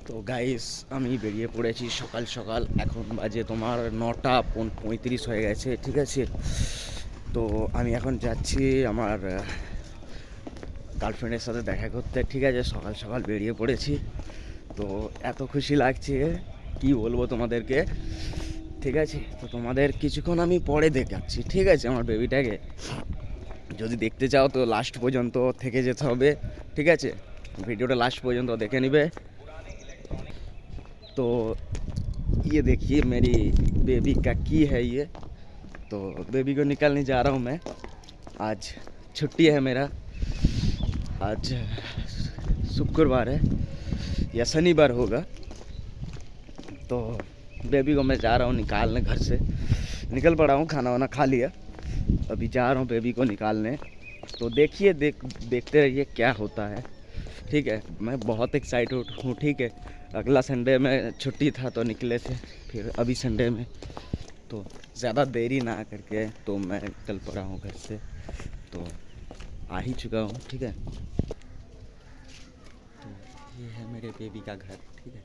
তো গাইস আমি বেরিয়ে পড়েছি সকাল সকাল। এখন বাজে তোমার 9টা 35 হয়ে গেছে, ঠিক আছে। তো আমি এখন যাচ্ছি আমার গার্লফ্রেন্ডের সাথে দেখা করতে, ঠিক আছে। সকাল সকাল বেরিয়ে পড়েছি, তো এত খুশি লাগছে কি বলবো তোমাদেরকে, ঠিক আছে। তো তোমাদের কিছুক্ষণ আমি পরে দেখাচ্ছি, ঠিক আছে, আমার বেবিটাকে। যদি দেখতে চাও তো লাস্ট পর্যন্ত থেকে যেতে হবে, ঠিক আছে। ভিডিওটা লাস্ট পর্যন্ত দেখে নিবে। तो ये देखिए मेरी बेबी का की है ये। तो बेबी को निकालने जा रहा हूँ मैं। आज छुट्टी है मेरा, आज शुक्रवार है या शनिवार होगा। तो बेबी को मैं जा रहा हूँ निकालने, घर से निकल पड़ा हूँ, खाना वाना खा लिया, अभी जा रहा हूँ बेबी को निकालने। तो देखिए देखते रहिए क्या होता है, ठीक है। मैं बहुत एक्साइटेड हूँ, ठीक है। अगला संडे में छुट्टी था तो निकले थे, फिर अभी संडे में, तो ज़्यादा देरी ना करके तो मैं निकल पड़ा हूँ घर से। तो आ ही चुका हूँ, ठीक है। तो ये है मेरे बेबी का घर, ठीक है।